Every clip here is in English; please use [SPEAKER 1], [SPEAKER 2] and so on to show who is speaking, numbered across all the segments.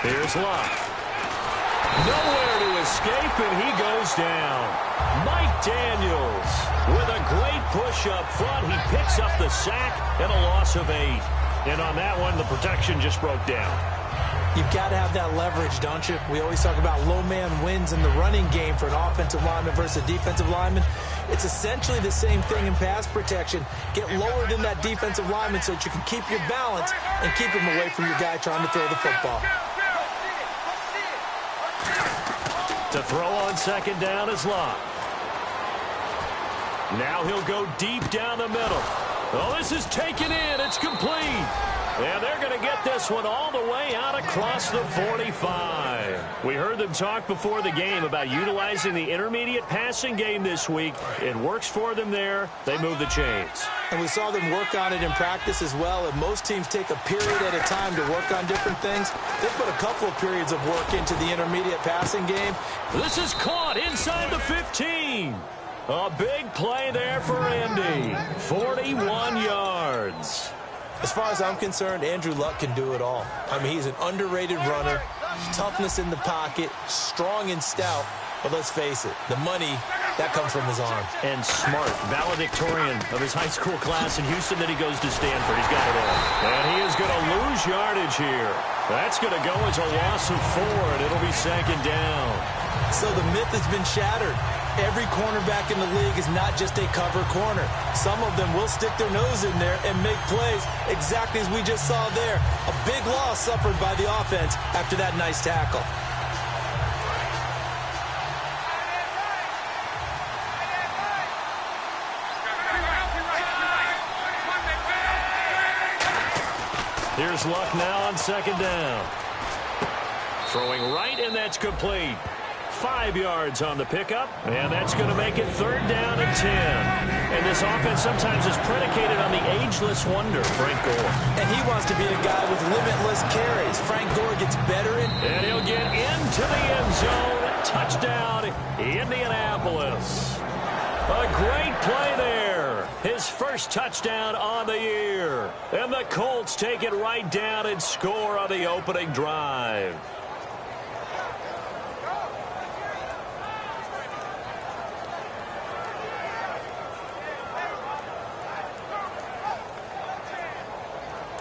[SPEAKER 1] Here's Luck. Nowhere to escape, and he goes down. Mike Daniels with a great push up front. He picks up the sack and a loss of 8. And on that one, the protection just broke down.
[SPEAKER 2] You've got to have that leverage, don't you? We always talk about low man wins in the running game for an offensive lineman versus a defensive lineman. It's essentially the same thing in pass protection. Get lower than that defensive lineman so that you can keep your balance and keep him away from your guy trying to throw the football.
[SPEAKER 1] To throw on second down is Locke. Now he'll go deep down the middle. Oh, this is taken in. It's complete. And they're going to get this one all the way out across the 45. We heard them talk before the game about utilizing the intermediate passing game this week. It works for them there. They move the chains.
[SPEAKER 2] And we saw them work on it in practice as well. And most teams take a period at a time to work on different things. They put a couple of periods of work into the intermediate passing game.
[SPEAKER 1] This is caught inside the 15. A big play there for Andy. 41 yards.
[SPEAKER 2] As far as I'm concerned, Andrew Luck can do it all. I mean, he's an underrated runner, toughness in the pocket, strong and stout. But let's face it, the money, that comes from his arm.
[SPEAKER 1] And smart, valedictorian of his high school class in Houston that he goes to Stanford. He's got it all. And he is going to lose yardage here. That's going to go as a loss of 4, and it'll be second down.
[SPEAKER 2] So the myth has been shattered. Every cornerback in the league is not just a cover corner. Some of them will stick their nose in there and make plays exactly as we just saw there. A big loss suffered by the offense after that nice tackle.
[SPEAKER 1] Here's Luck now on second down. Throwing right, and that's complete. 5 yards on the pickup, and that's going to make it third down and 10. And this offense sometimes is predicated on the ageless wonder, Frank Gore.
[SPEAKER 2] And he wants to be a guy with limitless carries. Frank Gore gets better
[SPEAKER 1] and he'll get into the end zone. Touchdown, Indianapolis. A great play there. His first touchdown on the year. And the Colts take it right down and score on the opening drive.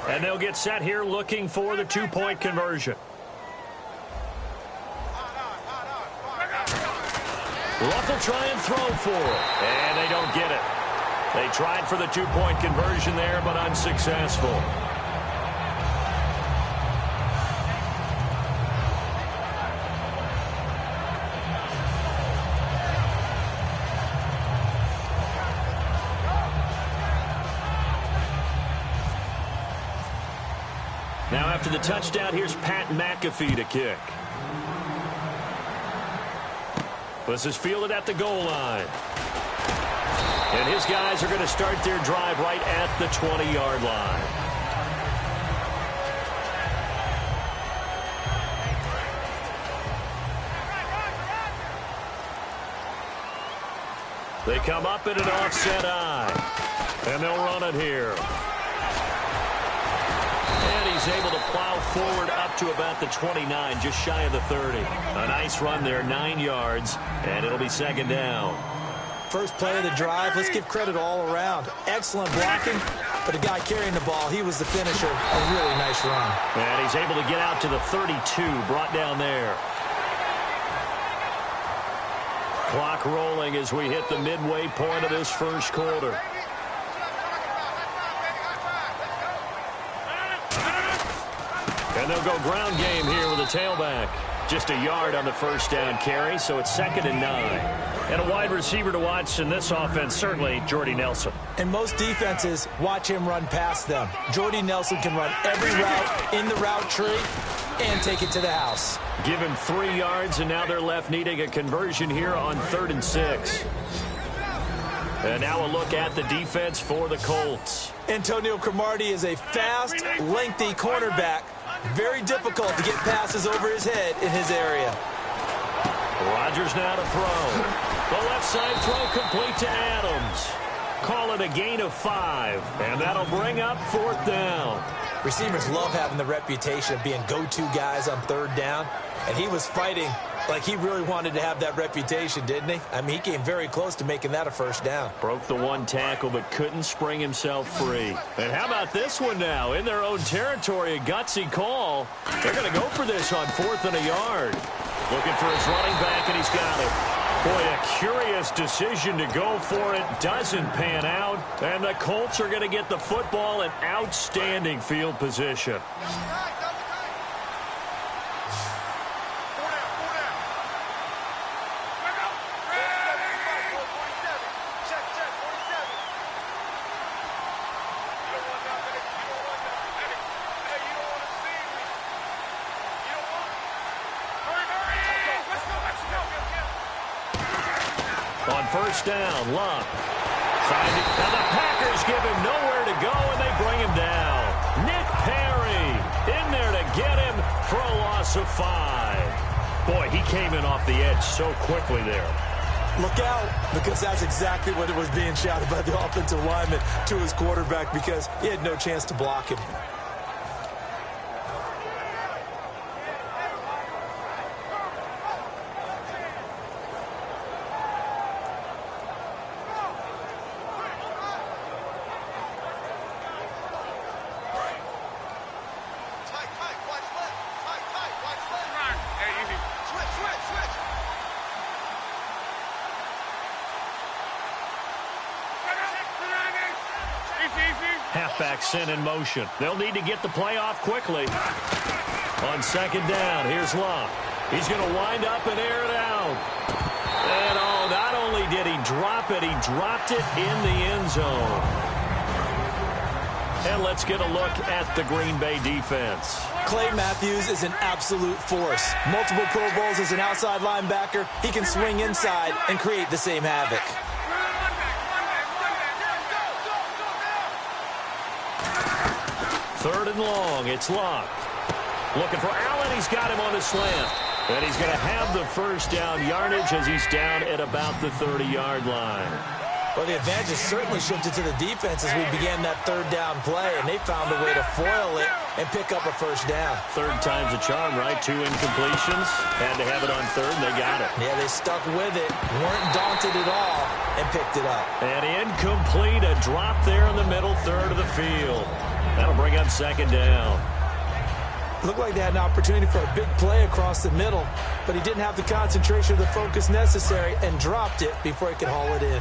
[SPEAKER 1] And they'll get set here looking for the two-point conversion. Luck will try and throw for it. And they don't get it. They tried for the two-point conversion there, but unsuccessful. Now after the touchdown, here's Pat McAfee to kick. This is fielded at the goal line. And his guys are going to start their drive right at the 20-yard line. They come up in an offset eye. And they'll run it here. And he's able to plow forward up to about the 29, just shy of the 30. A nice run there, 9 yards, and it'll be second down.
[SPEAKER 2] First play of the drive, let's give credit all around. Excellent blocking, but the guy carrying the ball, he was the finisher. A really nice run.
[SPEAKER 1] And he's able to get out to the 32, brought down there. Clock rolling as we hit the midway point of this first quarter. And they'll go ground game here with a tailback. Just a yard on the first down carry, so it's 2nd and 9. And a wide receiver to watch in this offense, certainly Jordy Nelson.
[SPEAKER 2] And most defenses watch him run past them. Jordy Nelson can run every route in the route tree and take it to the house.
[SPEAKER 1] Give him 3 yards, and now they're left needing a conversion here on 3rd and 6. And now a look at the defense for the Colts.
[SPEAKER 2] Antonio Cromartie is a fast, lengthy cornerback. Very difficult to get passes over his head in his area.
[SPEAKER 1] Rodgers now to throw. The left side throw complete to Adams. Call it a gain of 5, and that'll bring up 4th down.
[SPEAKER 2] Receivers love having the reputation of being go-to guys on third down, and he was fighting like he really wanted to have that reputation, didn't he? I mean, he came very close to making that a first down.
[SPEAKER 1] Broke the one tackle, but couldn't spring himself free. And how about this one now? In their own territory, a gutsy call. They're going to go for this on 4th and a yard. Looking for his running back, and he's got it. Boy, a curious decision to go for it. Doesn't pan out. And the Colts are going to get the football in outstanding field position. On first down, Luck. And the Packers give him nowhere to go, and they bring him down. Nick Perry in there to get him for a loss of 5. Boy, he came in off the edge so quickly there.
[SPEAKER 2] Look out, because that's exactly what it was being shouted by the offensive lineman to his quarterback, because he had no chance to block him.
[SPEAKER 1] Halfback sent in motion. They'll need to get the play off quickly. On second down, here's Luck. He's going to wind up and air it out. And oh, not only did he drop it, he dropped it in the end zone. And let's get a look at the Green Bay defense.
[SPEAKER 2] Clay Matthews is an absolute force. Multiple Pro Bowls as an outside linebacker. He can swing inside and create the same havoc.
[SPEAKER 1] Third and long, it's Luck. Looking for Allen, he's got him on the slant. And he's going to have the first down yardage as he's down at about the 30-yard line.
[SPEAKER 2] Well, the advantage has certainly shifted to the defense as we began that third down play, and they found a way to foil it and pick up a first down.
[SPEAKER 1] Third time's a charm, right? 2 incompletions. Had to have it on third, and they got it.
[SPEAKER 2] Yeah, they stuck with it, weren't daunted at all, and picked it up.
[SPEAKER 1] And incomplete, a drop there in the middle third of the field. That'll bring up second down.
[SPEAKER 2] Looked like they had an opportunity for a big play across the middle, but he didn't have the concentration or the focus necessary and dropped it before he could haul it in.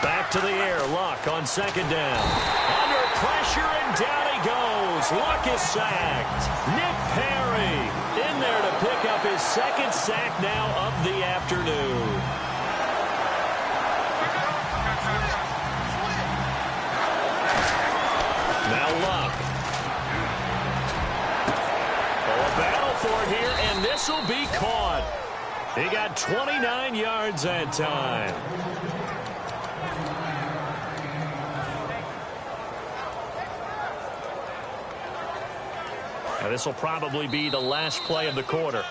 [SPEAKER 1] Back to the air, Luck on second down. Under pressure, and down he goes. Luck is sacked. Nick Perry in there to pick up his second sack now of the afternoon. Now Luck. A battle for it here, and this will be caught. He got 29 yards that time. Now this will probably be the last play of the quarter.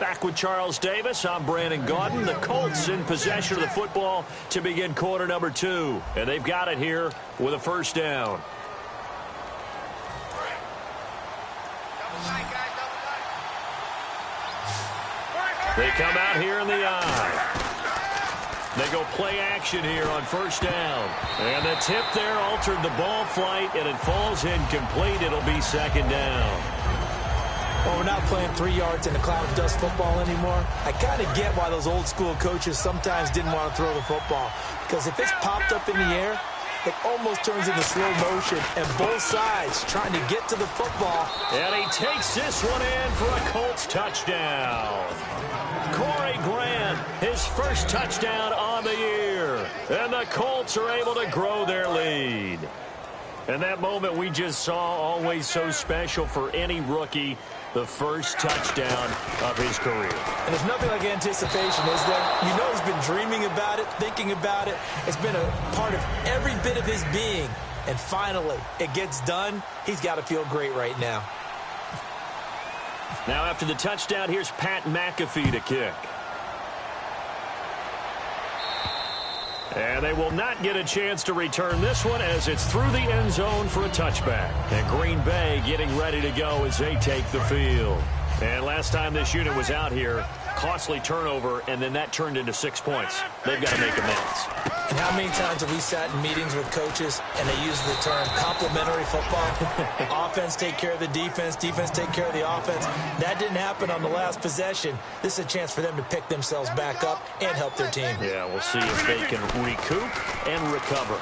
[SPEAKER 1] Back with Charles Davis, I'm Brandon Gaudin. The Colts in possession of the football to begin quarter number 2. And they've got it here with a first down. They come out here in the eye. They go play action here on first down. And the tip there altered the ball flight, and it falls incomplete. It'll be second down.
[SPEAKER 2] Well, we're not playing 3 yards in a cloud of dust football anymore. I kind of get why those old school coaches sometimes didn't want to throw the football. Because if it's popped up in the air, it almost turns into slow motion, and both sides trying to get to the football.
[SPEAKER 1] And he takes this one in for a Colts touchdown. Corey Grant, his first touchdown on the year. And the Colts are able to grow their lead. And that moment we just saw, always so special for any rookie, the first touchdown of his career.
[SPEAKER 2] And there's nothing like anticipation, is there? You know he's been dreaming about it, thinking about it. It's been a part of every bit of his being. And finally, it gets done. He's got to feel great right now.
[SPEAKER 1] Now after the touchdown, here's Pat McAfee to kick. And they will not get a chance to return this one as it's through the end zone for a touchback. And Green Bay getting ready to go as they take the field. And last time this unit was out here, costly turnover, and then that turned into 6 points. They've got to make amends.
[SPEAKER 2] And how many times have we sat in meetings with coaches and they use the term complementary football? Offense take care of the defense, defense take care of the offense. That didn't happen on the last possession. This is a chance for them to pick themselves back up and help their team.
[SPEAKER 1] Yeah, we'll see if they can recoup and recover.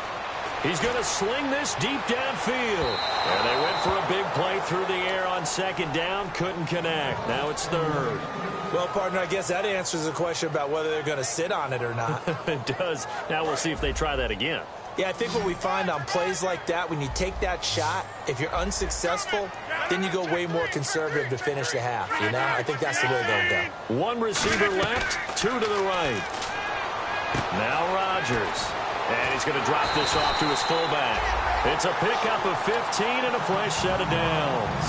[SPEAKER 1] He's going to sling this deep downfield. And they went for a big play through the air on second down. Couldn't connect. Now it's third.
[SPEAKER 2] Well, partner, I guess that answers the question about whether they're going to sit on it or not.
[SPEAKER 1] It does. Now we'll see if they try that again.
[SPEAKER 2] Yeah, I think what we find on plays like that, when you take that shot, if you're unsuccessful, then you go way more conservative to finish the half, you know? I think that's the way they'll go.
[SPEAKER 1] One receiver left, two to the right. Now Rodgers. And he's going to drop this off to his fullback. It's a pickup of 15 and a fresh set of downs.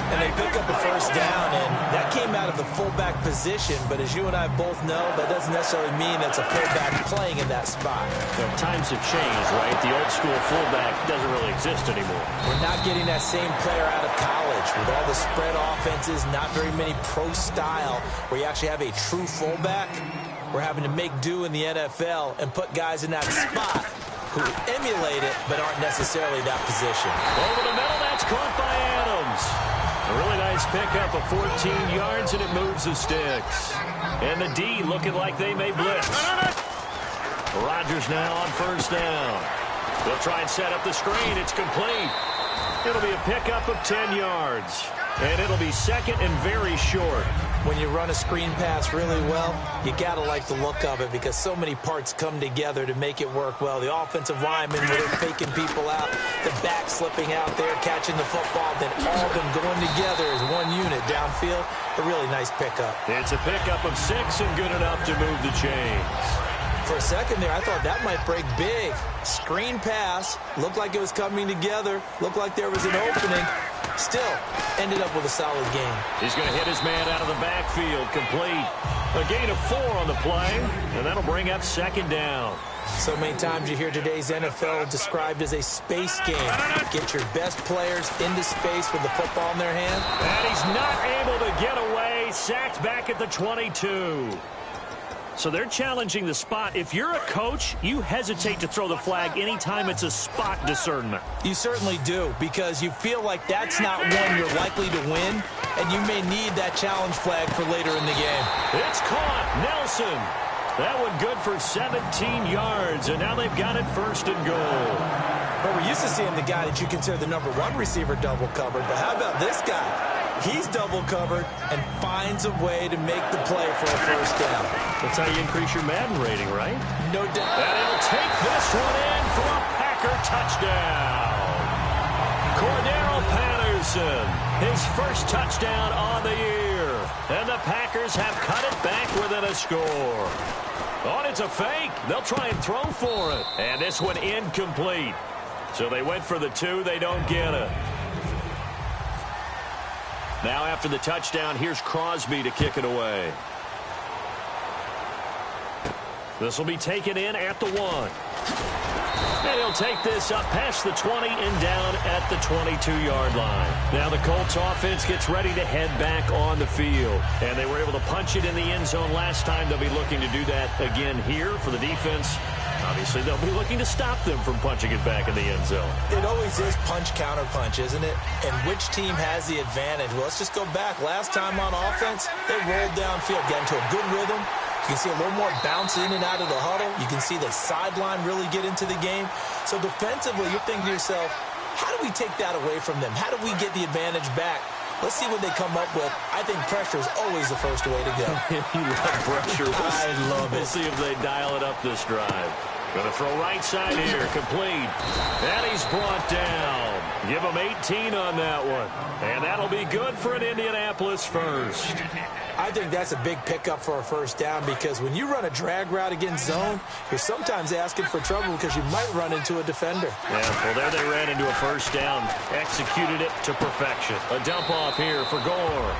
[SPEAKER 2] And they pick up a first down, and that came out of the fullback position. But as you and I both know, that doesn't necessarily mean it's a fullback playing in that spot.
[SPEAKER 1] Well, times have changed, right? The old school fullback doesn't really exist anymore.
[SPEAKER 2] We're not getting that same player out of college with all the spread offenses, not very many pro style, where you actually have a true fullback. We're having to make do in the NFL and put guys in that spot who emulate it but aren't necessarily that position.
[SPEAKER 1] Over the middle, that's caught by Adams. A really nice pickup of 14 yards, and it moves the sticks. And the D looking like they may blitz. Rodgers now on first down. They'll try and set up the screen. It's complete. It'll be a pickup of 10 yards. And it'll be second and very short.
[SPEAKER 2] When you run a screen pass really well, you got to like the look of it because so many parts come together to make it work well. The offensive linemen, where they're faking people out, the back slipping out there, catching the football, then all of them going together as one unit downfield. A really nice pickup.
[SPEAKER 1] It's a pickup of 6 and good enough to move the chains.
[SPEAKER 2] For a second there, I thought that might break big. Screen pass, looked like it was coming together, looked like there was an opening. Still, ended up with a solid game.
[SPEAKER 1] He's going to hit his man out of the backfield, complete. A gain of 4 on the play, and that'll bring up second down.
[SPEAKER 2] So many times you hear today's NFL described as a space game. Get your best players into space with the football in their hand.
[SPEAKER 1] And he's not able to get away, sacked back at the 22. So they're challenging the spot. If you're a coach, you hesitate to throw the flag anytime it's a spot discernment.
[SPEAKER 2] You certainly do, because you feel like that's not one you're likely to win, and you may need that challenge flag for later in the game.
[SPEAKER 1] It's caught. Nelson. That one good for 17 yards, and now they've got it first and goal.
[SPEAKER 2] But we're used to seeing the guy that you consider the number 1 receiver double covered, but how about this guy? He's double covered and finds a way to make the play for a first down.
[SPEAKER 1] That's how you increase your Madden rating, right?
[SPEAKER 2] No doubt.
[SPEAKER 1] And he'll take this one in for a Packer touchdown. Cordero Patterson, his first touchdown on the year. And the Packers have cut it back within a score. Oh, it's a fake. They'll try and throw for it. And this one incomplete. So they went for the 2. They don't get it. Now after the touchdown, here's Crosby to kick it away. This will be taken in at the 1. And he'll take this up past the 20 and down at the 22-yard line. Now the Colts offense gets ready to head back on the field. And they were able to punch it in the end zone last time. They'll be looking to do that again here for the defense. Obviously, they'll be looking to stop them from punching it back in the end zone.
[SPEAKER 2] It always is punch-counter-punch, isn't it? And which team has the advantage? Well, let's just go back. Last time on offense, they rolled downfield, got into a good rhythm. You can see a little more bounce in and out of the huddle. You can see the sideline really get into the game. So defensively, you're thinking to yourself, how do we take that away from them? How do we get the advantage back? Let's see what they come up with. I think pressure is always the first way to go.
[SPEAKER 1] You love pressure.
[SPEAKER 2] I love it.
[SPEAKER 1] We'll see if they dial it up this drive. Going to throw right side here, complete. And he's brought down. Give him 18 on that one. And that'll be good for an Indianapolis first.
[SPEAKER 2] I think that's a big pickup for a first down because when you run a drag route against zone, you're sometimes asking for trouble because you might run into a defender.
[SPEAKER 1] Yeah, well, there they ran into a first down. Executed it to perfection. A dump off here for Gore.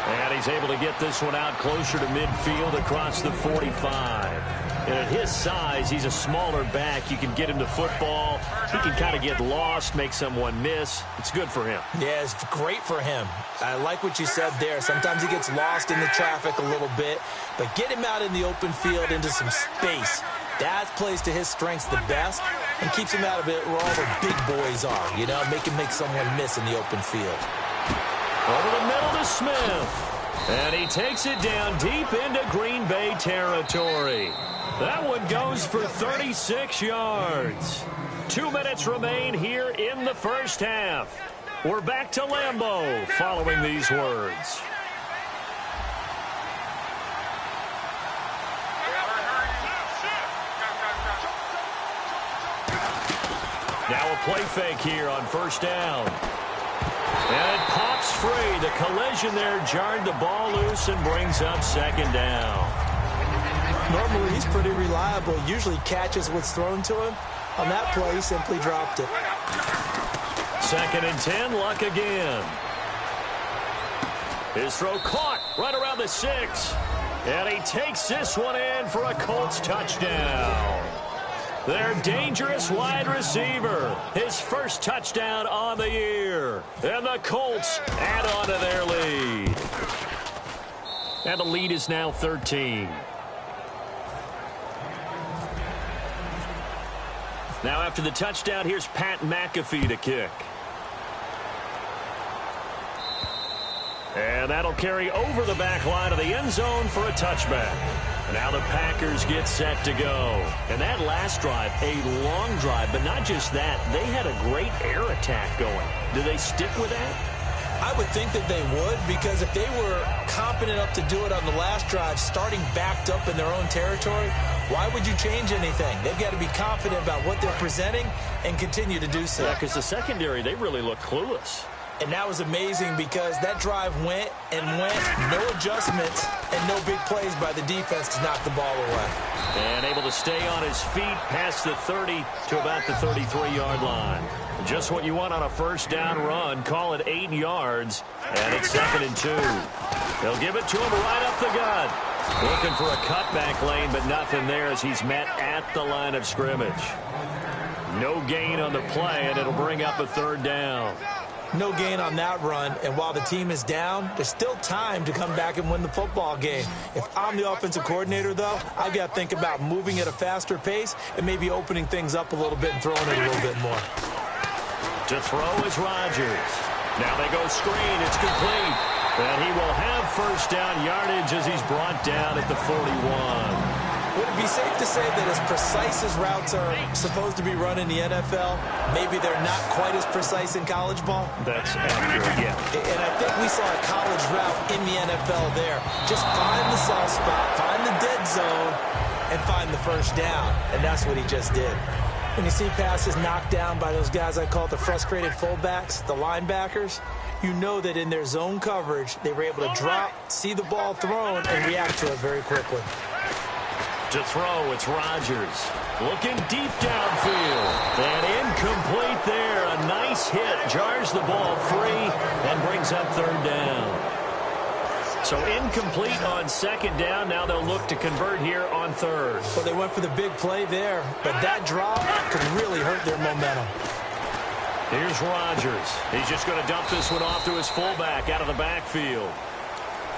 [SPEAKER 1] And he's able to get this one out closer to midfield across the 45. And at his size, he's a smaller back. You can get him the football. He can kind of get lost, make someone miss. It's good for him.
[SPEAKER 2] Yeah, it's great for him. I like what you said there. Sometimes he gets lost in the traffic a little bit, but get him out in the open field into some space. That plays to his strengths the best and keeps him out of it where all the big boys are, you know, make him make someone miss in the open field.
[SPEAKER 1] Over the middle to Smith. And he takes it down deep into Green Bay territory. That one goes for 36 yards. 2 minutes remain here in the first half. We're back to Lambeau following these words. Now a play fake here on first down. And it pops free. The collision there jarred the ball loose and brings up second down.
[SPEAKER 2] Normally, he's pretty reliable. Usually catches what's thrown to him. On that play, he simply dropped it.
[SPEAKER 1] 2nd and 10, Luck again. His throw caught right around the 6. And he takes this one in for a Colts touchdown. Their dangerous wide receiver. His first touchdown on the year. And the Colts add on to their lead. And the lead is now 13. Now after the touchdown, here's Pat McAfee to kick. And that'll carry over the back line of the end zone for a touchback. Now the Packers get set to go. And that last drive, a long drive, but not just that. They had a great air attack going. Do they stick with that?
[SPEAKER 2] I would think that they would, because if they were competent enough to do it on the last drive, starting backed up in their own territory, why would you change anything? They've got to be confident about what they're presenting and continue to do so.
[SPEAKER 1] Yeah, because the secondary, they really look clueless.
[SPEAKER 2] And that was amazing because that drive went and went, no adjustments, and no big plays by the defense to knock the ball away.
[SPEAKER 1] And able to stay on his feet past the 30 to about the 33-yard line. Just what you want on a first down run. Call it 8 yards, and it's 2nd and 2. They'll give it to him right up the gut. Looking for a cutback lane, but nothing there as he's met at the line of scrimmage. No gain on the play, and it'll bring up a 3rd down.
[SPEAKER 2] No gain on that run, and while the team is down, there's still time to come back and win the football game. If I'm the offensive coordinator, though, I've got to think about moving at a faster pace and maybe opening things up a little bit and throwing it a little bit more.
[SPEAKER 1] To throw is Rodgers. Now they go screen. It's complete. And he will have first down yardage as he's brought down at the 41.
[SPEAKER 2] Would it be safe to say that as precise as routes are supposed to be run in the NFL, maybe they're not quite as precise in college ball?
[SPEAKER 1] That's accurate, yeah.
[SPEAKER 2] And I think we saw a college route in the NFL there. Just find the soft spot, find the dead zone, and find the first down. And that's what he just did. When you see passes knocked down by those guys I call the frustrated fullbacks, the linebackers, you know that in their zone coverage, they were able to drop, see the ball thrown, and react to it very quickly.
[SPEAKER 1] To throw, it's Rodgers. Looking deep downfield. And incomplete there. A nice hit. Jars the ball free and brings up 3rd down. So incomplete on 2nd down. Now they'll look to convert here on 3rd.
[SPEAKER 2] Well, they went for the big play there, but that drop could really hurt their momentum.
[SPEAKER 1] Here's Rodgers. He's just going to dump this one off to his fullback out of the backfield.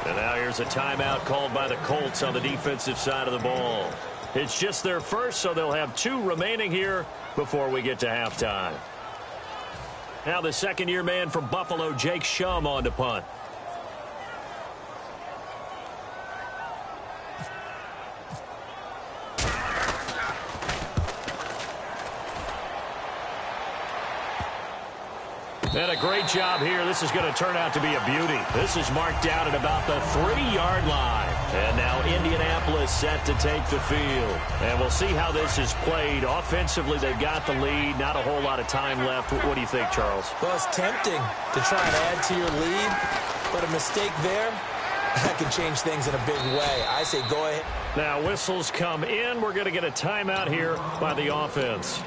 [SPEAKER 1] And now here's a timeout called by the Colts on the defensive side of the ball. It's just their first, so they'll have 2 remaining here before we get to halftime. Now the second-year man from Buffalo, Jake Shum, on to punt. And a great job here. This is going to turn out to be a beauty. This is marked out at about the 3-yard line. And now Indianapolis set to take the field. And we'll see how this is played. Offensively, they've got the lead. Not a whole lot of time left. What do you think, Charles?
[SPEAKER 2] Well, it's tempting to try and add to your lead, but a mistake there, that can change things in a big way. I say go ahead.
[SPEAKER 1] Now whistles come in. We're going to get a timeout here by the offense.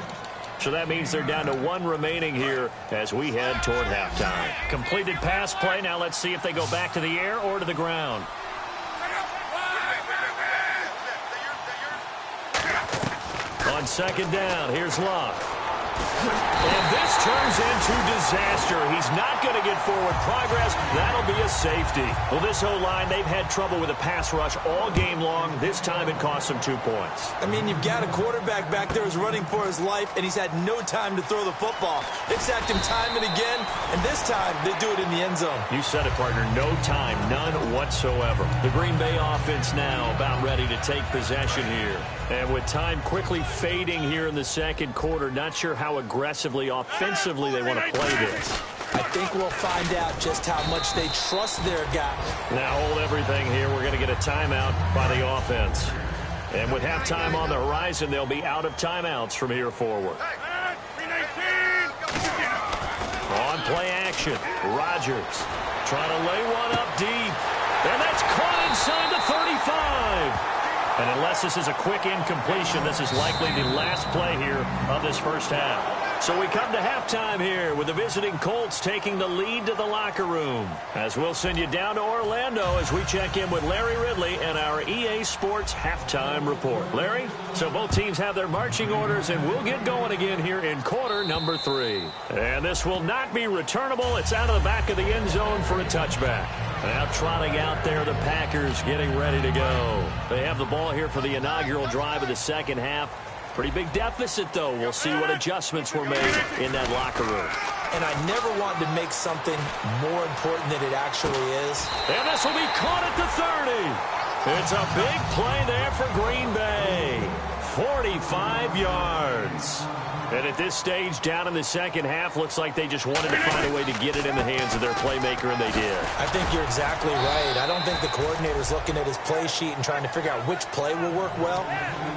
[SPEAKER 1] So that means they're down to 1 remaining here as we head toward halftime. Completed pass play. Now let's see if they go back to the air or to the ground. On second down, here's Love. And this turns into disaster. He's not going to get forward progress. That'll be a safety. Well, this O-line, they've had trouble with a pass rush all game long. This time it cost them 2 points.
[SPEAKER 2] I mean, you've got a quarterback back there who's running for his life, and he's had no time to throw the football. They've sacked him time and again, and this time they do it in the end zone.
[SPEAKER 1] You said it, partner. No time, none whatsoever. The Green Bay offense now about ready to take possession here. And with time quickly fading here in the second quarter, not sure how aggressively, offensively they want to play this.
[SPEAKER 2] I think we'll find out just how much they trust their guy.
[SPEAKER 1] Now hold everything here. We're going to get a timeout by the offense. And with halftime on the horizon, they'll be out of timeouts from here forward. On play action, Rodgers trying to lay one up deep. And that's caught inside the 35. And unless this is a quick incompletion, this is likely the last play here of this first half. So we come to halftime here with the visiting Colts taking the lead to the locker room. As we'll send you down to Orlando as we check in with Larry Ridley and our EA Sports halftime report. Larry, so both teams have their marching orders, and we'll get going again here in quarter number 3. And this will not be returnable. It's out of the back of the end zone for a touchback. Now trotting out there, the Packers getting ready to go. They have the ball here for the inaugural drive of the second half. Pretty big deficit, though. We'll see what adjustments were made in that locker room.
[SPEAKER 2] And I never wanted to make something more important than it actually is.
[SPEAKER 1] And this will be caught at the 30. It's a big play there for Green Bay. 45 yards. And at this stage, down in the second half, looks like they just wanted to find a way to get it in the hands of their playmaker, and they did.
[SPEAKER 2] I think you're exactly right. I don't think the coordinator's looking at his play sheet and trying to figure out which play will work well.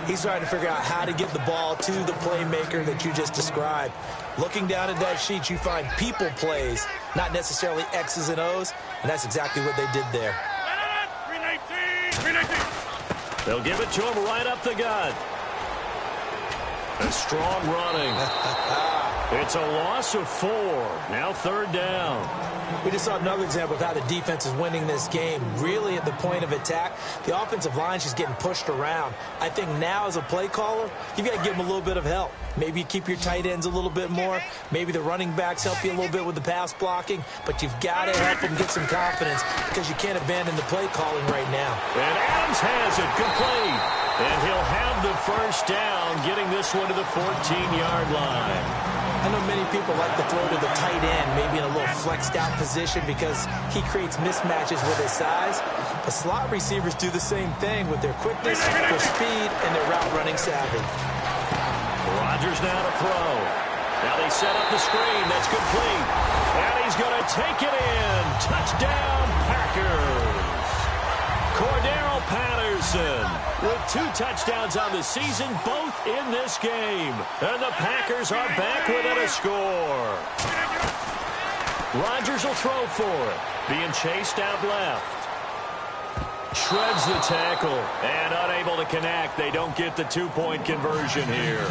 [SPEAKER 2] He's trying to figure out how to get the ball to the playmaker that you just described. Looking down at that sheet, you find people plays, not necessarily X's and O's, and that's exactly what they did there.
[SPEAKER 1] They'll give it to him right up the gut. A strong running. It's a loss of 4. Now third down.
[SPEAKER 2] We just saw another example of how the defense is winning this game. Really at the point of attack, the offensive line is just getting pushed around. I think now as a play caller, you've got to give them a little bit of help. Maybe you keep your tight ends a little bit more. Maybe the running backs help you a little bit with the pass blocking. But you've got to help them get some confidence because you can't abandon the play calling right now.
[SPEAKER 1] And Adams has it complete. And he'll have the first down, getting this one to the 14-yard line.
[SPEAKER 2] I know many people like to throw to the tight end, maybe in a little flexed out position because he creates mismatches with his size. But slot receivers do the same thing with their quickness, their speed, and their route running savvy.
[SPEAKER 1] Rodgers now to throw. Now they set up the screen. That's complete. And he's going to take it in. Touchdown, Packers. Cordero Patterson with 2 touchdowns on the season, both in this game. And the Packers are back within a score. Rodgers will throw for it. Being chased out left. Shreds the tackle and unable to connect. They don't get the 2-point conversion here.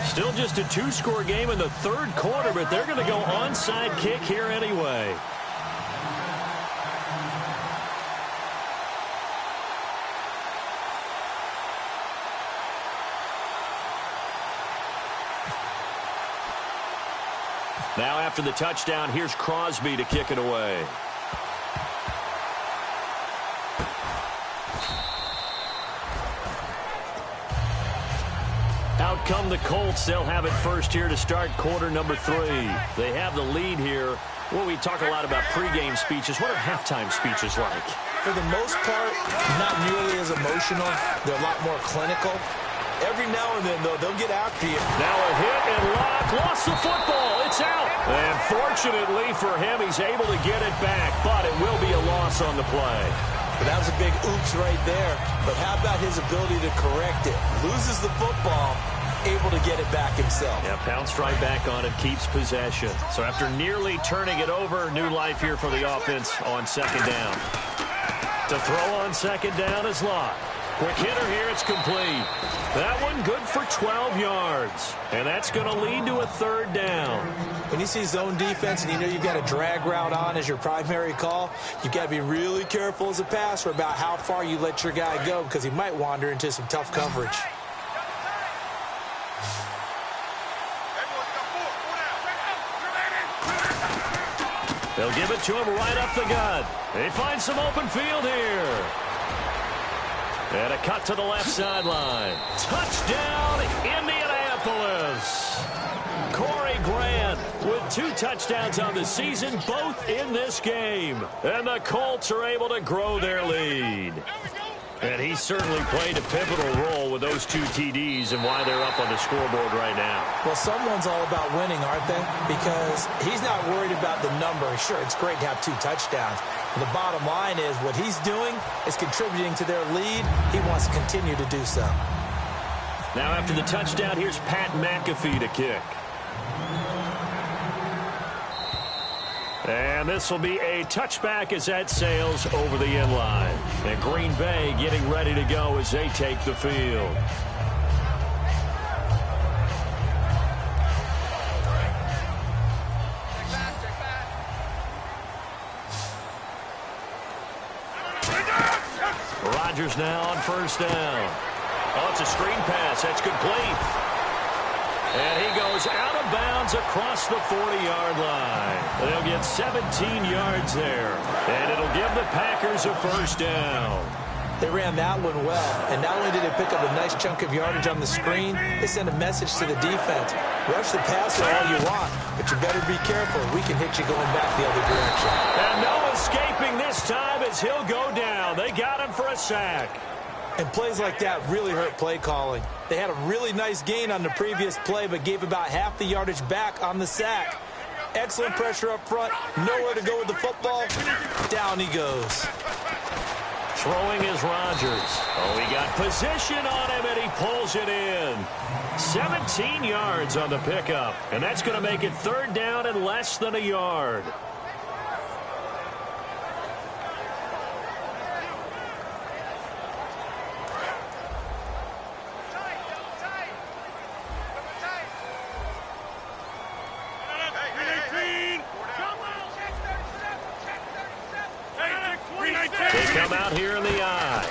[SPEAKER 1] Still just a 2-score game in the third quarter, but they're going to go onside kick here anyway. Now after the touchdown, here's Crosby to kick it away. Out come the Colts. They'll have it first here to start quarter number 3. They have the lead here. Well, we talk a lot about pregame speeches. What are halftime speeches like?
[SPEAKER 2] For the most part, not nearly as emotional. They're a lot more clinical. Every now and then, though, they'll get after you.
[SPEAKER 1] Now a hit and lock. Lost the football. It's out. And fortunately for him, he's able to get it back. But it will be a loss on the play.
[SPEAKER 2] But that was a big oops right there. But how about his ability to correct it? Loses the football, able to get it back himself.
[SPEAKER 1] Yeah, pounced right back on it, keeps possession. So after nearly turning it over, new life here for the offense on second down. To throw on second down is Locke. Quick hitter here, it's complete. That one good for 12 yards. And that's going to lead to a third down.
[SPEAKER 2] When you see zone defense and you know you've got a drag route on as your primary call, you've got to be really careful as a passer about how far you let your guy go because he might wander into some tough coverage.
[SPEAKER 1] They'll give it to him right up the gut. They find some open field here. And a cut to the left sideline. Touchdown, Indianapolis. Corey Grant with 2 touchdowns on the season, both in this game. And the Colts are able to grow their lead. And he certainly played a pivotal role with those 2 TDs and why they're up on the scoreboard right now.
[SPEAKER 2] Well, someone's all about winning, aren't they? Because he's not worried about the number. Sure, it's great to have 2 touchdowns. But the bottom line is what he's doing is contributing to their lead. He wants to continue to do so.
[SPEAKER 1] Now after the touchdown, here's Pat McAfee to kick. And this will be a touchback as that sails over the end line. And Green Bay getting ready to go as they take the field. Rodgers now on first down. Oh, it's a screen pass. That's complete. And he goes out of bounds across the 40-yard line. They'll get 17 yards there. And it'll give the Packers a first down.
[SPEAKER 2] They ran that one well. And not only did they pick up a nice chunk of yardage on the screen, they sent a message to the defense. Rush the passer all you want, but you better be careful. We can hit you going back the other direction.
[SPEAKER 1] And no escaping this time as he'll go down. They got him for a sack.
[SPEAKER 2] And plays like that really hurt play calling. They had a really nice gain on the previous play, but gave about half the yardage back on the sack. Excellent pressure up front. Nowhere to go with the football. Down he goes.
[SPEAKER 1] Throwing is Rodgers. Oh, he got position on him, and he pulls it in. 17 yards on the pickup, and that's going to make it third down and less than a yard. They come out here in the eye.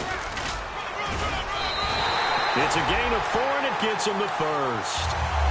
[SPEAKER 1] It's a gain of 4, and it gets him the first.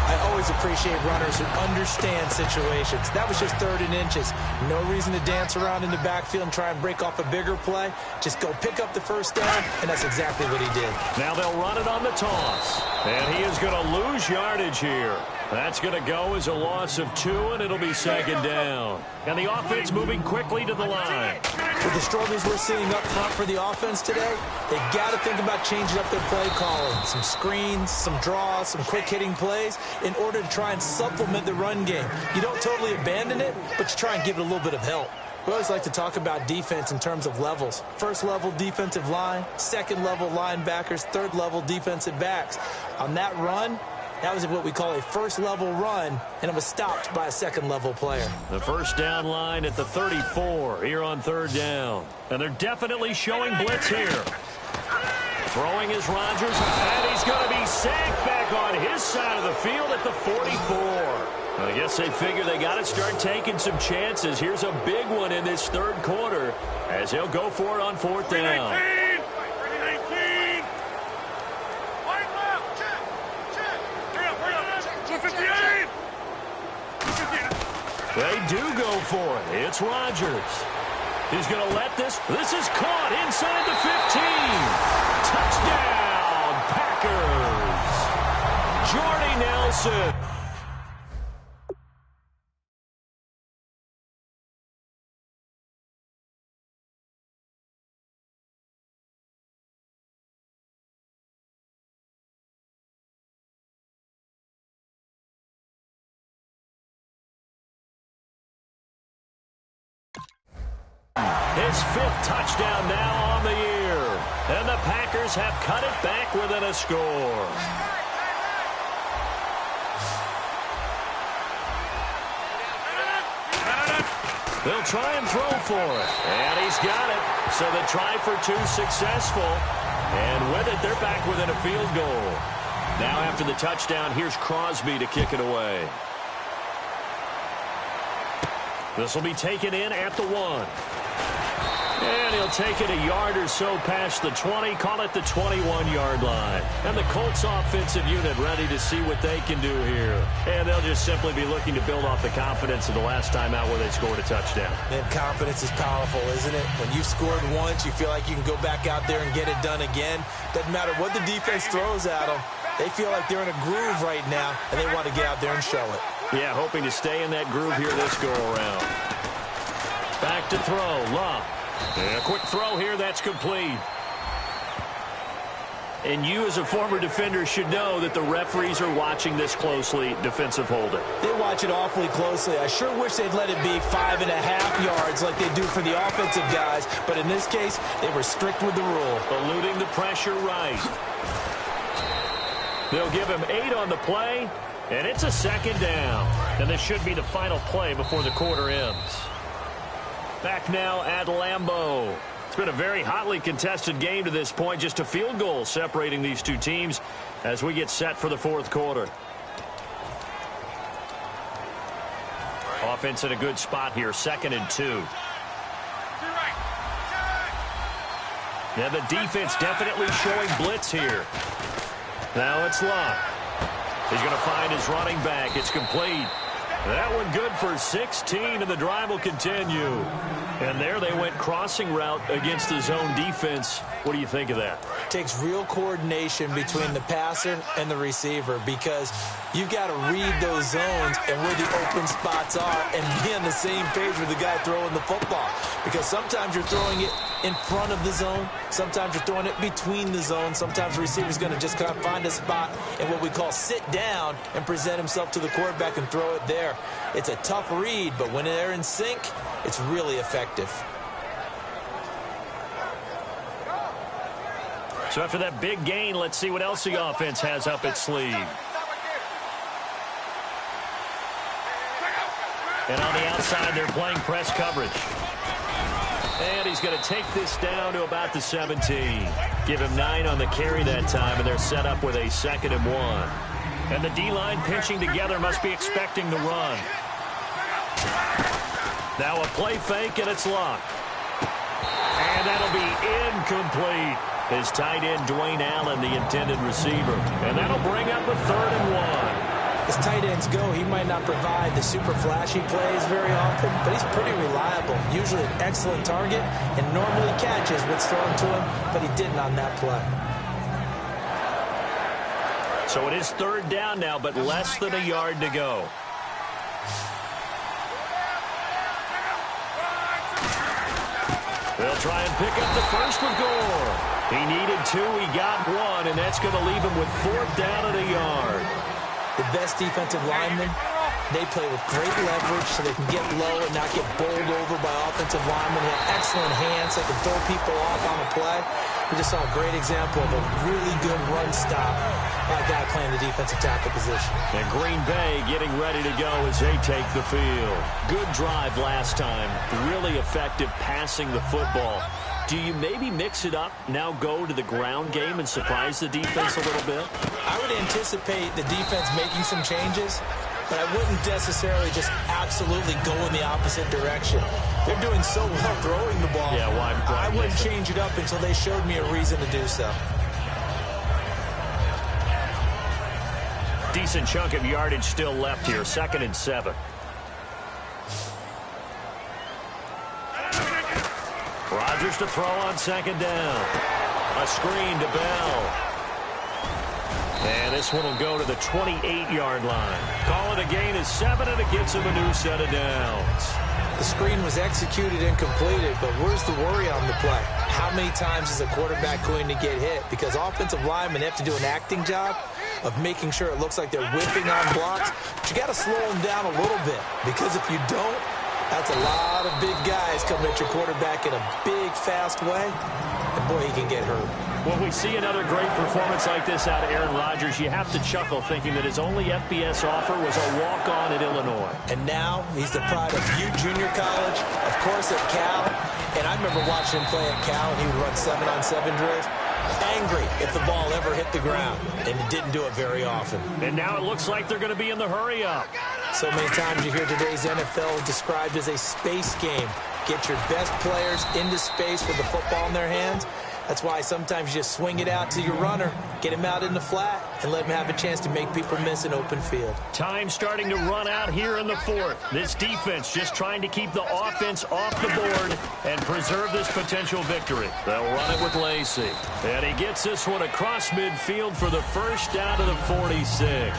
[SPEAKER 2] I always appreciate runners who understand situations. That was just 3rd and inches. No reason to dance around in the backfield and try and break off a bigger play. Just go pick up the first down, and that's exactly what he did.
[SPEAKER 1] Now they'll run it on the toss. And he is going to lose yardage here. That's going to go as a loss of 2, and it'll be second down. And the offense moving quickly to the line.
[SPEAKER 2] With the struggles we're seeing up front for the offense today, they've got to think about changing up their play calling. Some screens, some draws, some quick-hitting plays in order to try and supplement the run game. You don't totally abandon it, but you try and give it a little bit of help. We always like to talk about defense in terms of levels. First level defensive line, second level linebackers, third level defensive backs. On that run, that was what we call a first-level run, and it was stopped by a second-level player.
[SPEAKER 1] The first down line at the 34 here on third down. And they're definitely showing blitz here. Throwing is Rodgers, and he's going to be sacked back on his side of the field at the 44. I guess they figure they got to start taking some chances. Here's a big one in this third quarter as he'll go for it on fourth down. They do go for it. It's Rodgers. He's going to let this. This is caught inside the 15. Touchdown, Packers. Jordy Nelson. His 5th touchdown now on the year. And the Packers have cut it back within a score. They'll try and throw for it. And he's got it. So the try for 2 successful. And with it. They're back within a field goal. Now after the touchdown, here's Crosby to kick it away. This will be taken in at the 1. And he'll take it a yard or so past the 20, call it the 21-yard line. And the Colts offensive unit ready to see what they can do here. And they'll just simply be looking to build off the confidence of the last time out where they scored a touchdown.
[SPEAKER 2] Man, confidence is powerful, isn't it? When you've scored once, you feel like you can go back out there and get it done again. Doesn't matter what the defense throws at them. They feel like they're in a groove right now, and they want to get out there and show it.
[SPEAKER 1] Yeah, hoping to stay in that groove here this go-around. Back to throw, Love. And a quick throw here, that's complete. And you as a former defender should know that the referees are watching this closely, defensive holding.
[SPEAKER 2] They watch it awfully closely. I sure wish they'd let it be 5.5 yards like they do for the offensive guys. But in this case, they were strict with the rule.
[SPEAKER 1] Eluding the pressure right. They'll give him 8 on the play, and it's a second down. And this should be the final play before the quarter ends. Back now at Lambeau. It's been a very hotly contested game to this point. Just a field goal separating these two teams as we get set for the fourth quarter. Offense in a good spot here, 2nd and 2. Yeah, the defense definitely showing blitz here. Now it's Locke. He's going to find his running back. It's complete. That one good for 16, and the drive will continue. And there they went crossing route against the zone defense. What do you think of that?
[SPEAKER 2] Takes real coordination between the passer and the receiver because you've got to read those zones and where the open spots are and be on the same page with the guy throwing the football. Because sometimes you're throwing it in front of the zone. Sometimes you're throwing it between the zone. Sometimes the receiver's going to just kind of find a spot and what we call sit down and present himself to the quarterback and throw it there. It's a tough read, but when they're in sync, it's really effective.
[SPEAKER 1] So after that big gain, let's see what else the offense has up its sleeve. And on the outside, they're playing press coverage. And he's going to take this down to about the 17. Give him 9 on the carry that time, and they're set up with a 2nd and 1. And the D-line pinching together must be expecting the run. Now a play fake, and it's Locke. And that'll be incomplete. His tight end, Dwayne Allen, the intended receiver. And that'll bring up a 3rd and 1.
[SPEAKER 2] As tight ends go, he might not provide the super flashy plays very often, but he's pretty reliable. Usually an excellent target and normally catches what's thrown to him, but he didn't on that play.
[SPEAKER 1] So it is 3rd down now, but less than a yard to go. They'll try and pick up the first with Gore. He needed 2, he got 1, and that's going to leave him with 4th down and a yard.
[SPEAKER 2] The best defensive linemen, they play with great leverage so they can get low and not get bowled over by offensive linemen. They have excellent hands. They can throw people off on a play. We just saw a great example of a really good run stop by a guy playing the defensive tackle position.
[SPEAKER 1] And Green Bay getting ready to go as they take the field. Good drive last time. Really effective passing the football. Do you maybe mix it up, now go to the ground game and surprise the defense a little bit?
[SPEAKER 2] I would anticipate the defense making some changes, but I wouldn't necessarily just absolutely go in the opposite direction. They're doing so well throwing the ball.
[SPEAKER 1] Yeah, why
[SPEAKER 2] I wouldn't change it up until they showed me a reason to do so.
[SPEAKER 1] Decent chunk of yardage still left here, 2nd and 7. Rodgers to throw on 2nd down. A screen to Bell. And this one will go to the 28-yard line. Call it a gain of 7, and it gets him a new set of downs.
[SPEAKER 2] The screen was executed and completed, but where's the worry on the play? How many times is a quarterback going to get hit? Because offensive linemen have to do an acting job of making sure it looks like they're whipping on blocks. But you got to slow them down a little bit, because if you don't, that's a lot of big guys coming at your quarterback in a big, fast way. And, boy, he can get hurt.
[SPEAKER 1] When we see another great performance like this out of Aaron Rodgers, you have to chuckle thinking that his only FBS offer was a walk-on at Illinois.
[SPEAKER 2] And now he's the pride of Butte Junior College, of course at Cal. And I remember watching him play at Cal, and he would run 7-on-7 drills. angry if the ball ever hit the ground, and it didn't do it very often.
[SPEAKER 1] And now it looks like they're going to be in the hurry-up.
[SPEAKER 2] So many times you hear today's NFL described as a space game. Get your best players into space with the football in their hands. That's why sometimes you just swing it out to your runner, get him out in the flat, and let him have a chance to make people miss an open field.
[SPEAKER 1] Time starting to run out here in the fourth. This defense just trying to keep the offense off the board and preserve this potential victory. They'll run it with Lacey. And he gets this one across midfield for the first down to the 46.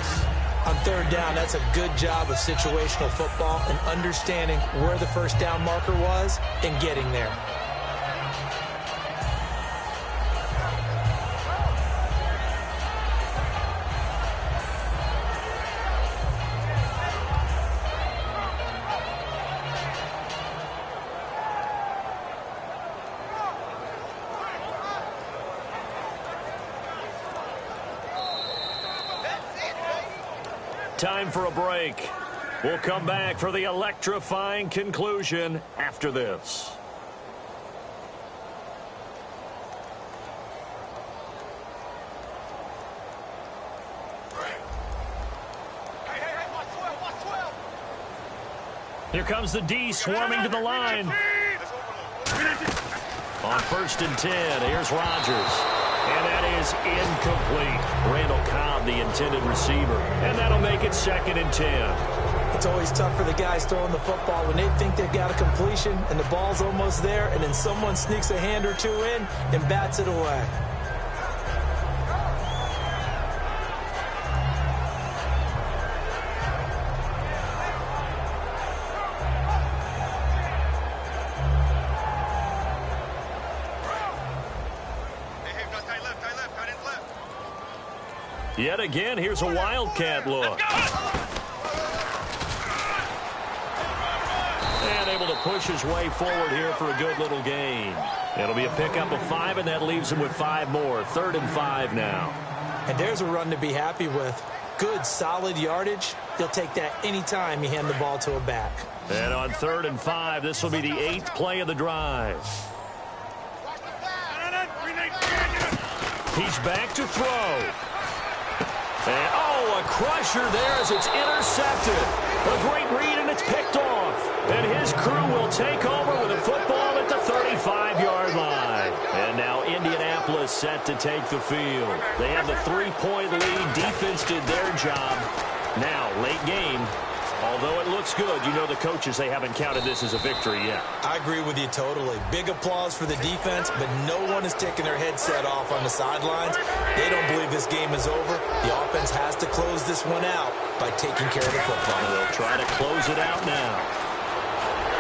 [SPEAKER 2] On third down, that's a good job of situational football and understanding where the first down marker was and getting there.
[SPEAKER 1] Time for a break. We'll come back for the electrifying conclusion after this. Here comes the D swarming to the line. On 1st and 10, here's Rodgers. And that is incomplete. Randall Cobb, the intended receiver. And that'll make it 2nd and 10.
[SPEAKER 2] It's always tough for the guys throwing the football when they think they've got a completion and the ball's almost there, and then someone sneaks a hand or two in and bats it away.
[SPEAKER 1] Yet again, here's a wildcat look. And able to push his way forward here for a good little gain. It'll be a pickup of 5, and that leaves him with 5 more. 3rd and 5 now.
[SPEAKER 2] And there's a run to be happy with. Good, solid yardage. He'll take that any time you hand the ball to a back.
[SPEAKER 1] And on 3rd and 5, this will be the 8th play of the drive. He's back to throw. And, oh, a crusher there as it's intercepted. A great read, and it's picked off. And his crew will take over with a football at the 35-yard line. And now Indianapolis set to take the field. They have the 3-point lead. Defense did their job. Now, late game. Although it looks good, you know the coaches, they haven't counted this as a victory yet.
[SPEAKER 2] I agree with you totally. Big applause for the defense, but no one is taking their headset off on the sidelines. They don't believe this game is over. The offense has to close this one out by taking care of the football.
[SPEAKER 1] They'll try to close it out now.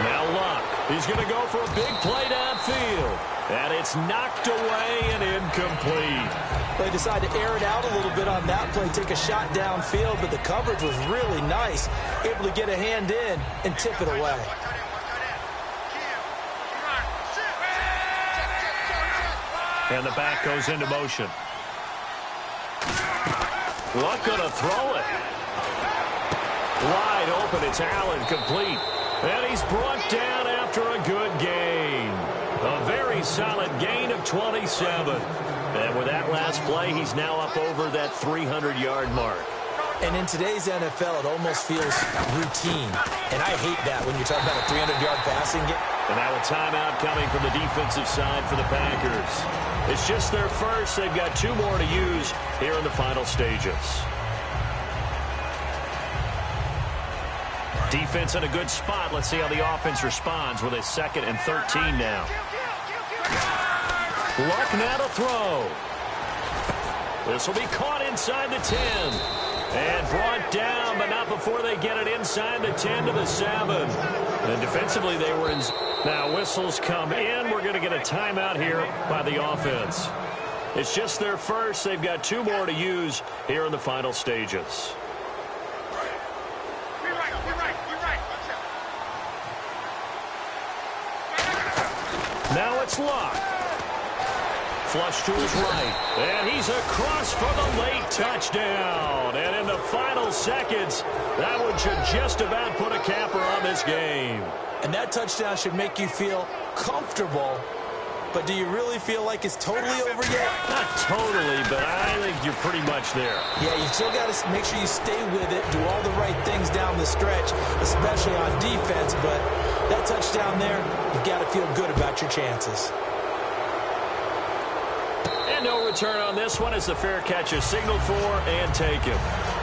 [SPEAKER 1] Now Luck. He's going to go for a big play downfield. And it's knocked away and incomplete.
[SPEAKER 2] They decided to air it out a little bit on that play, take a shot downfield, but the coverage was really nice. Able to get a hand in and tip it away.
[SPEAKER 1] And the back goes into motion. Luck going to throw it. Wide open, it's Allen, complete. And he's brought down after a good gain. A very solid gain of 27. And with that last play, he's now up over that 300-yard mark.
[SPEAKER 2] And in today's NFL, it almost feels routine. And I hate that when you're talking about a 300-yard passing game.
[SPEAKER 1] And now a timeout coming from the defensive side for the Packers. It's just their first. They've got 2 more to use here in the final stages. Defense in a good spot. Let's see how the offense responds with a 2nd and 13 now. Luck now to throw. This will be caught inside the 10. And brought down, but not before they get it inside the 10 to the 7. And defensively, they were in. Now whistles come in. We're going to get a timeout here by the offense. It's just their first. They've got 2 more to use here in the final stages. Now it's Luck. Flush to his right. And he's across for the late touchdown. And in the final seconds, that one should just about put a capper on this game.
[SPEAKER 2] And that touchdown should make you feel comfortable but do you really feel like it's totally over yet?
[SPEAKER 1] Not totally, but I think you're pretty much there.
[SPEAKER 2] Yeah, you still got to make sure you stay with it, do all the right things down the stretch, especially on defense, but that touchdown there, you've got to feel good about your chances.
[SPEAKER 1] And no return on this one as the fair catch is signaled for and taken.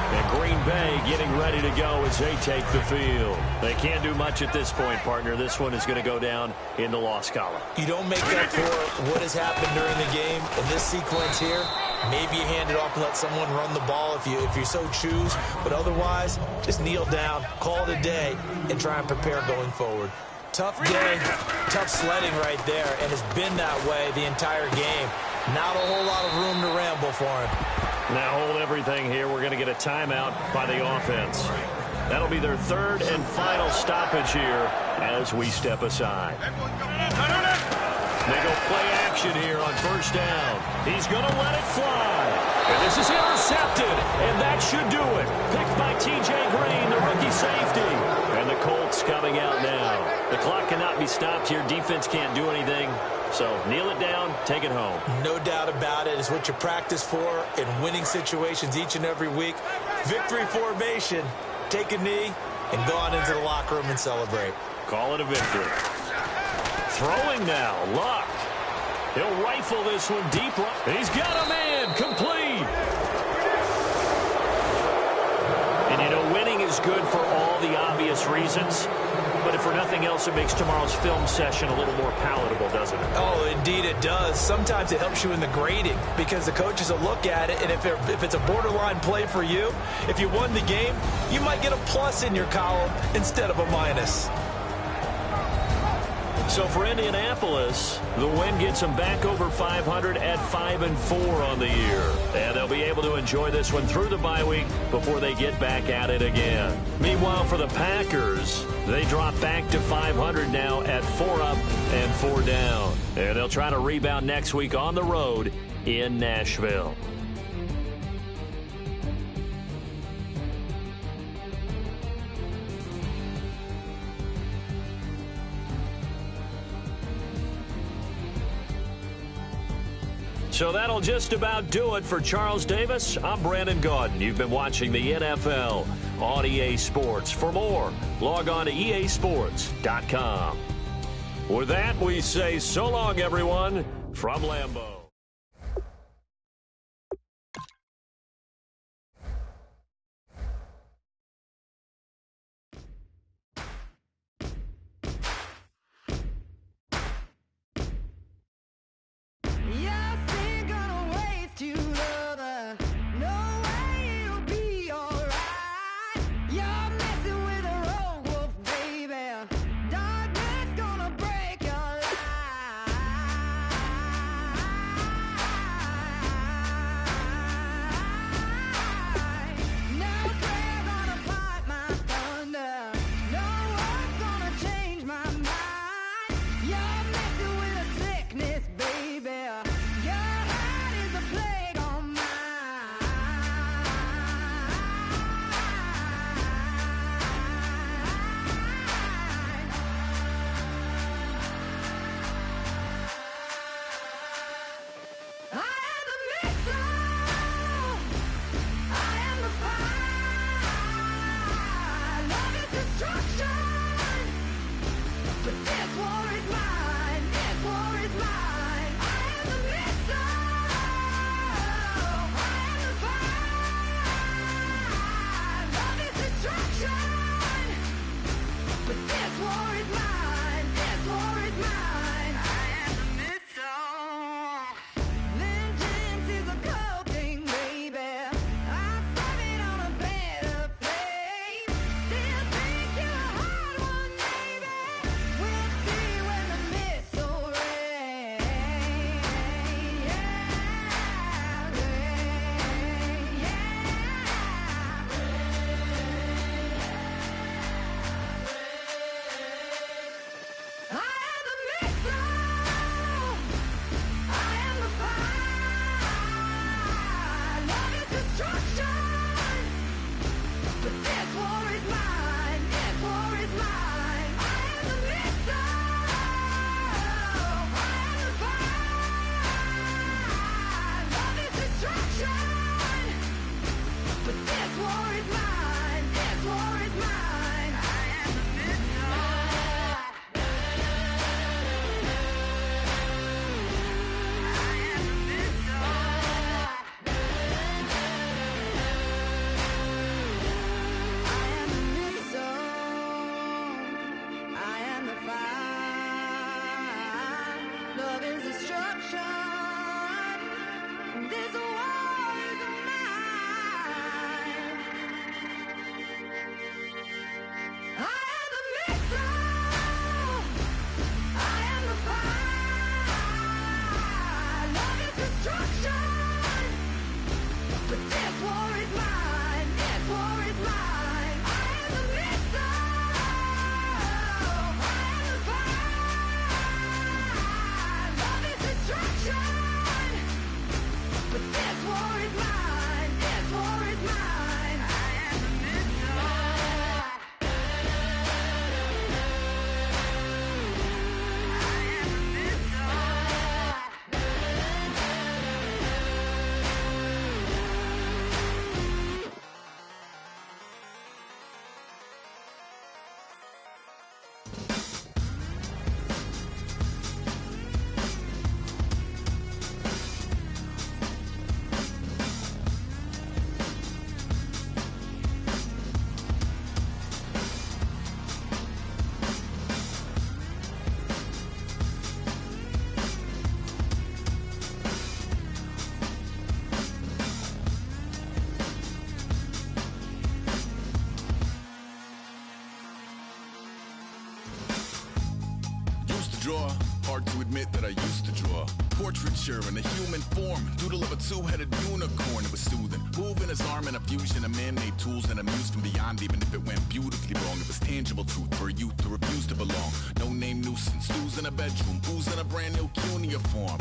[SPEAKER 1] And Green Bay getting ready to go as they take the field. They can't do much at this point, partner. This one is going to go down in the loss column.
[SPEAKER 2] You don't make up for what has happened during the game in this sequence here. Maybe you hand it off and let someone run the ball if you so choose. But otherwise, just kneel down, call it a day, and try and prepare going forward. Tough day, tough sledding right there, and it's been that way the entire game. Not a whole lot of room to ramble for him.
[SPEAKER 1] Now hold everything here. We're going to get a timeout by the offense. That'll be their third and final stoppage here as we step aside. They go play action here on first down. He's going to let it fly. And this is intercepted, and that should do it. Picked by T.J. Green, the rookie safety. And the Colts coming out now. The clock cannot be stopped here. Defense can't do anything. So kneel it down, take it home.
[SPEAKER 2] No doubt about it. It's what you practice for in winning situations each and every week. Victory formation. Take a knee and go on into the locker room and celebrate.
[SPEAKER 1] Call it a victory. Throwing now, Luck. He'll rifle this one deep. He's got a man, complete. And you know, winning is good for all the obvious reasons. But if for nothing else, it makes tomorrow's film session a little more palatable, doesn't it?
[SPEAKER 2] Oh, indeed it does. Sometimes it helps you in the grading because the coaches will look at it, and if it's a borderline play for you, if you won the game, you might get a plus in your column instead of a minus.
[SPEAKER 1] So for Indianapolis, the win gets them back over 500 at 5-4 on the year. And they'll be able to enjoy this one through the bye week before they get back at it again. Meanwhile, for the Packers, they drop back to 500 now at 4 up and 4 down. And they'll try to rebound next week on the road in Nashville. So that'll just about do it for Charles Davis. I'm Brandon Gaudin. You've been watching the NFL on EA Sports. For more, log on to easports.com. With that, we say so long, everyone, from Lambeau.
[SPEAKER 3] hard to admit that I used to draw. Portraiture in a human form, doodle of a two-headed unicorn. It was soothing, moving his arm in a fusion of man-made tools and a muse from beyond. Even if it went beautifully wrong, it was tangible truth for a youth to refuse to belong. No name nuisance, stews in a bedroom, booze in a brand new cuneiform.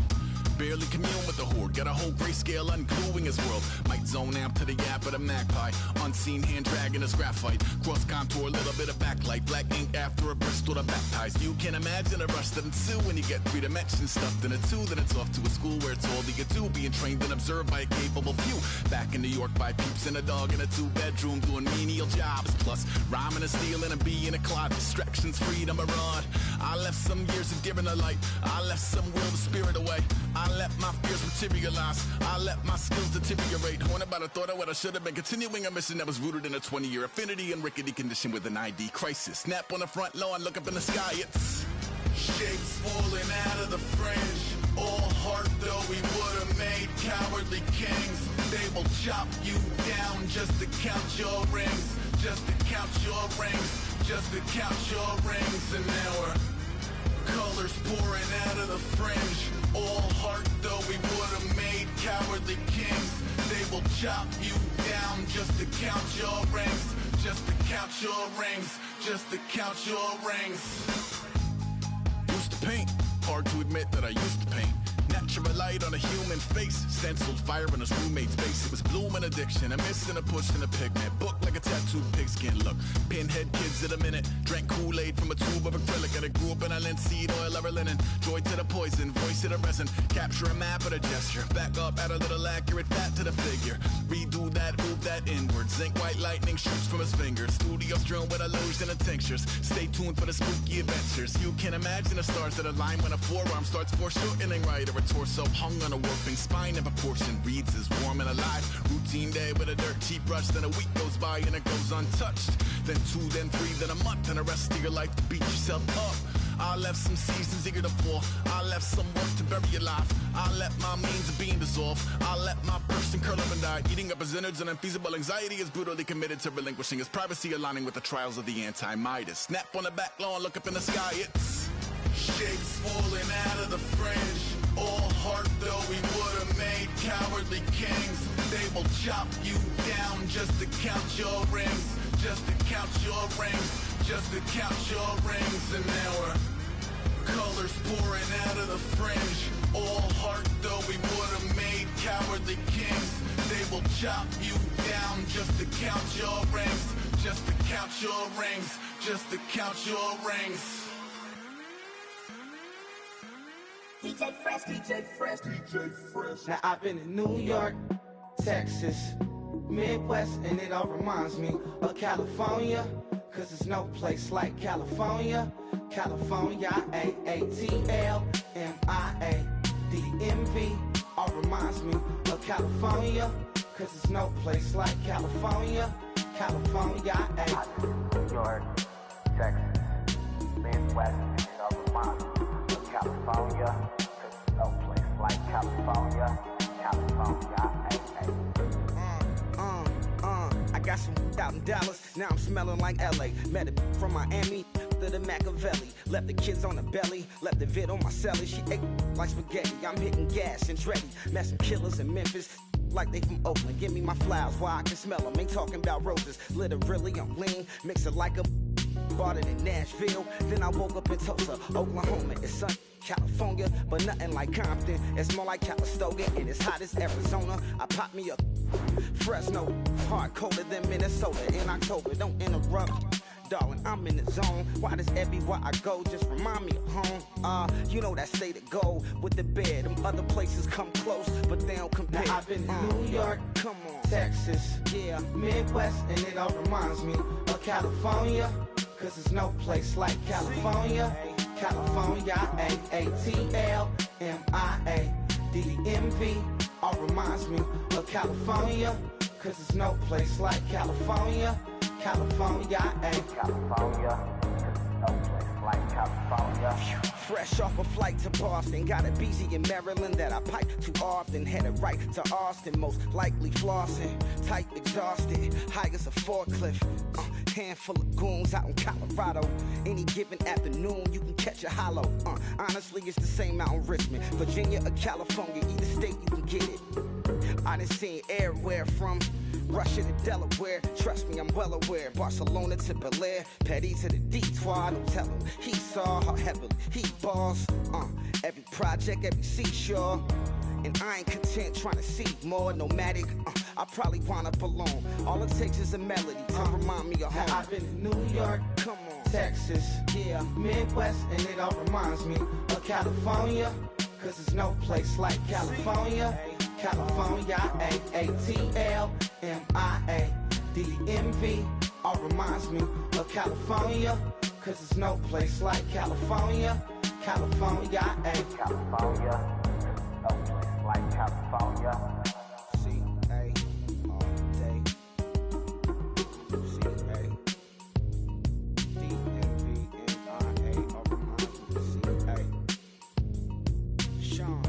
[SPEAKER 3] Barely commune with the horde, got a whole grayscale ungluing his world. Might zone amp to the yap of the magpie, unseen hand dragging his graphite. Cross contour, little bit of backlight, black ink after a Bristol to baptize. You can imagine a rush that ensue when you get three dimensions stuffed in a two. Then it's off to a school where it's all that you do, being trained and observed by a capable few. Back in New York by peeps and a dog in a two-bedroom doing menial jobs. Plus rhyming and stealing and being a clod, distractions, freedom, a rod. I left some years of giving a light, I left some will the spirit away. I let my fears materialize, I let my skills deteriorate. Haunted by the thought of what I should have been, continuing a mission that was rooted in a 20-year affinity and rickety condition with an ID crisis. Snap on the front lawn, look up in the sky, it's shapes falling out of the fringe. All heart though we would have made cowardly kings. They will chop you down just to count your rings, just to count your rings, just to count your rings. And now we're colors pouring out of the fringe. All heart though we would have made cowardly kings. They will chop you down just to count your rings, just to count your rings, just to count your rings. Used to paint, hard to admit that I used to paint. Natural light on a human face, stenciled fire in his roommate's face. It was bloom and addiction, a miss and a push and a pigment. Book like a tattooed pigskin look. Pinhead kids at a minute, drank Kool-Aid from a tube of acrylic. And I grew up in a linseed oil or a linen. Joy to the poison, voice to the resin. Capture a map of a gesture, back up, add a little accurate fat to the figure. Redo that, move that inward. Zinc white lightning shoots from his fingers. Studio strewn with illusion and tinctures. Stay tuned for the spooky adventures. You can imagine the stars that align when a forearm starts foreshortening right, or a torso hung on a warping spine in proportion. Reads as warm and alive. Routine day with a dirt cheap brush. Then a week goes by and it goes untouched. Then 2, then 3, then a month, and the rest of your life to beat yourself up. I left some seasons eager to fall. I left some work to bury alive. I let my means of being dissolve. I let my person curl up and die. Eating up his innards and unfeasible anxiety is brutally committed to relinquishing his privacy, aligning with the trials of the anti-Midas. Snap on the back lawn, look up in the sky, it's shapes falling out of the fringe. All heart though we would have made cowardly kings. They will chop you down just to count your rings, just to count your rings, just to count your rings. And now we're colors pouring out of the fringe. All heart though we would have made cowardly kings. They will chop you down just to count your rings, just to count your rings, just to count your rings.
[SPEAKER 4] DJ Fresh, DJ Fresh, DJ Fresh.
[SPEAKER 5] Now I've been in New York, Texas, Midwest, and it all reminds me of California, cause there's no place like California. California, AATLMIADMV, all reminds me of California, cause there's no place like California. California,
[SPEAKER 6] New York, Texas, Midwest, and it all reminds me of California, cause there's no place like California. California,
[SPEAKER 5] I got some out in Dallas, now I'm smelling like LA. Met it from Miami to the Machiavelli. Left the kids on the belly, left the vid on my celly. She ate like spaghetti, I'm hitting gas and Dreddy. Met some killers in Memphis, like they from Oakland. Give me my flowers while I can smell them. Ain't talking about roses, literally I'm lean. Mix it like a bought it in Nashville. Then I woke up in Tulsa, Oklahoma. It's sunny, California, but nothing like Compton. It's more like Calistoga, and it's hot as Arizona. I pop me up Fresno, hard colder than Minnesota in October. Don't interrupt, darling, I'm in the zone. Why does everywhere I go just remind me of home? You know that state of gold with the bed. Them other places come close, but they don't compare. Now I've been to New York, come on, Texas, yeah, Midwest, and it all reminds me of California, cause there's no place like California. California, AATLMIADMV, all reminds me of California, cause there's no place like California. California,
[SPEAKER 6] California, cause there's no place like California.
[SPEAKER 5] Fresh off a flight to Boston, got a BZ in Maryland that I pipe too often. Headed right to Austin, most likely flossing. Tight, exhausted, high as a forklift. Handful of goons out in Colorado. Any given afternoon, you can catch a hollow. Honestly, it's the same out in Richmond, Virginia or California, either state you can get it. I done seen everywhere from Russia to Delaware. Trust me, I'm well aware. Barcelona to Bel Air, Petty to the Detroit. Don't tell him he saw how heavily he balls. Every project, every seashore. And I ain't content trying to see more. Nomadic, I probably wind up alone. All it takes is a melody to remind me of home.
[SPEAKER 7] I've been to New York,
[SPEAKER 5] Come on,
[SPEAKER 7] Texas, yeah, Midwest, and it all reminds me of California. Cause there's no place like California. California, A-A-T-L-M-I-A-D-M-V. All reminds me of California. Cause there's no place like California. California,
[SPEAKER 6] California, no place like California.
[SPEAKER 5] C-A all day. C-A D-M-V-N-I-A all reminds me of C-A. Sean.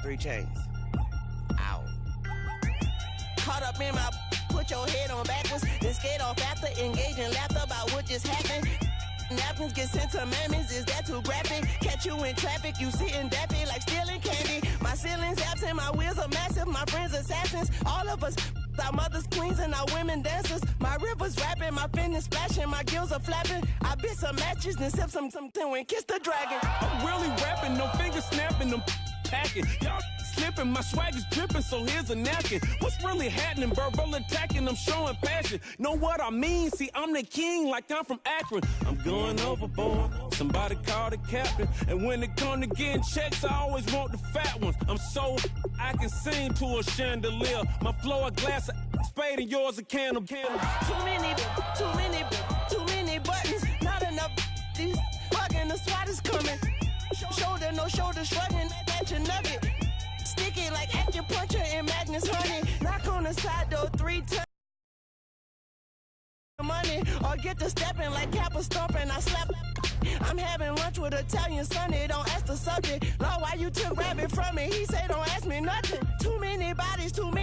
[SPEAKER 5] Three Chains.
[SPEAKER 8] caught up in my put your head on backwards, then skate off after, engage in laughter about what just happened. Napkins get sent to mammies, is that too graphic? Catch you in traffic, you sitting daffy like stealing candy. My ceiling's absent, my wheels are massive, my friends assassins. All of us, our mothers queens and our women dancers. My rivers rapping, my fingers splashing, my gills are flapping. I bit some matches, then sip some and kiss the dragon.
[SPEAKER 9] I'm really rapping, no fingers snapping, them packing. Y'all slipping, my swag is dripping, so here's a napkin. What's really happening? Verbal attacking, I'm showing passion. Know what I mean? See, I'm the king, like I'm from Akron. I'm going overboard. Somebody call the captain. And when it come to getting checks, I always want the fat ones. I'm so I can sing to a chandelier. My flow a glass of spade and yours a candle.
[SPEAKER 8] Too many buttons, not enough. These fucking the SWAT is coming. Shoulder, no shoulder, shrugging at your nugget. Sticky like acupuncture and Magnus honey. Knock on the side door 3 times. Money, or get to stepping like Kappa stomping. I slap. I'm having lunch with Italian Sonny. Don't ask the subject. Lord, why you took rabbit from me? He say don't ask me nothing. Too many bodies, too many.